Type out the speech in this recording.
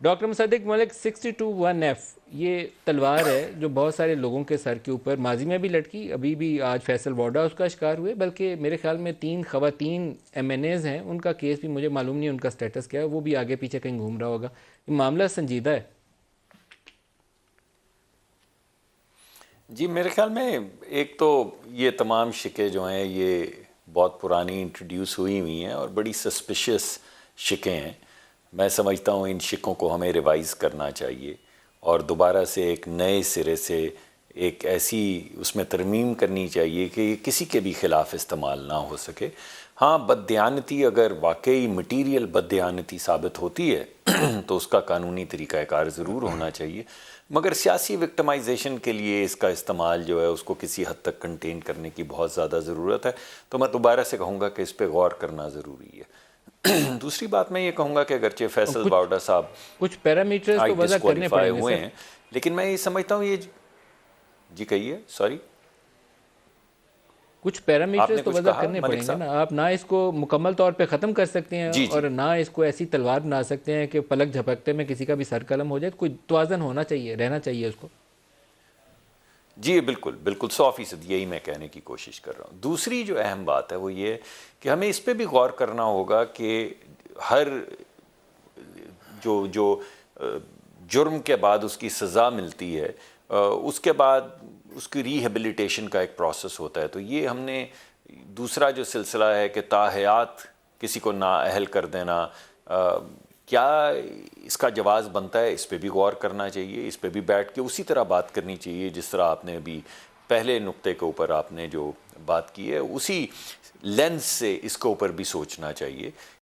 Doctor مصدق ملک 62-1F یہ تلوار ہے جو بہت سارے لوگوں کے سر کے اوپر ماضی میں بھی لٹکی، ابھی بھی آج فیصل وارڈا اس کا شکار ہوئے، بلکہ میرے خیال میں 3 خواتین MNAs ہیں، ان کا کیس بھی مجھے معلوم نہیں ان کا سٹیٹس کیا ہے، وہ بھی آگے پیچھے کہیں گھوم رہا ہوگا۔ یہ معاملہ سنجیدہ ہے۔ جی میرے خیال میں ایک تو یہ تمام شکیں جو ہیں یہ بہت پرانی انٹروڈیوس ہوئی ہیں اور بڑی سسپیشیس شکیں ہیں۔ میں سمجھتا ہوں ان شکوں کو ہمیں ریوائز کرنا چاہیے اور دوبارہ سے ایک نئے سرے سے ایک ایسی اس میں ترمیم کرنی چاہیے کہ یہ کسی کے بھی خلاف استعمال نہ ہو سکے۔ ہاں بددیانتی اگر واقعی مٹیریل بددیانتی ثابت ہوتی ہے تو اس کا قانونی طریقہ کار ضرور ہونا چاہیے، مگر سیاسی وکٹمائزیشن کے لیے اس کا استعمال جو ہے اس کو کسی حد تک کنٹین کرنے کی بہت زیادہ ضرورت ہے۔ تو میں دوبارہ سے کہوں گا کہ اس پہ غور کرنا ضروری ہے۔ دوسری بات میں یہ کہوں گا کہ اگرچہ اور فیصل باوڑا صاحب کچھ پیرامیٹرز آج تو وضع کرنے ڈسکوالیفائی پڑیں گے ہوئے سر۔ ہیں، لیکن میں یہ سمجھتا ہوں یہ جی کہیے سوری کچھ آپ پیرامیٹرز نے تو کچھ وضع کہا کرنے ملک پڑیں گے نا، صاحب؟ آپ نہ اس کو مکمل طور پہ ختم کر سکتے ہیں جی اور جی نہ اس کو ایسی تلوار بنا سکتے ہیں کہ پلک جھپکتے میں کسی کا بھی سر قلم ہو جائے، کوئی توازن ہونا چاہیے، رہنا چاہیے اس کو۔ جی بالکل بالکل 100% یہی میں کہنے کی کوشش کر رہا ہوں۔ دوسری جو اہم بات ہے وہ یہ کہ ہمیں اس پہ بھی غور کرنا ہوگا کہ ہر جو جرم کے بعد اس کی سزا ملتی ہے اس کے بعد اس کی ریہیبلیٹیشن کا ایک پروسیس ہوتا ہے، تو یہ ہم نے دوسرا جو سلسلہ ہے کہ تاحیات کسی کو نااہل کر دینا، کیا اس کا جواز بنتا ہے، اس پہ بھی غور کرنا چاہیے، اس پہ بھی بیٹھ کے اسی طرح بات کرنی چاہیے جس طرح آپ نے ابھی پہلے نقطے کے اوپر آپ نے جو بات کی ہے، اسی لینس سے اس کے اوپر بھی سوچنا چاہیے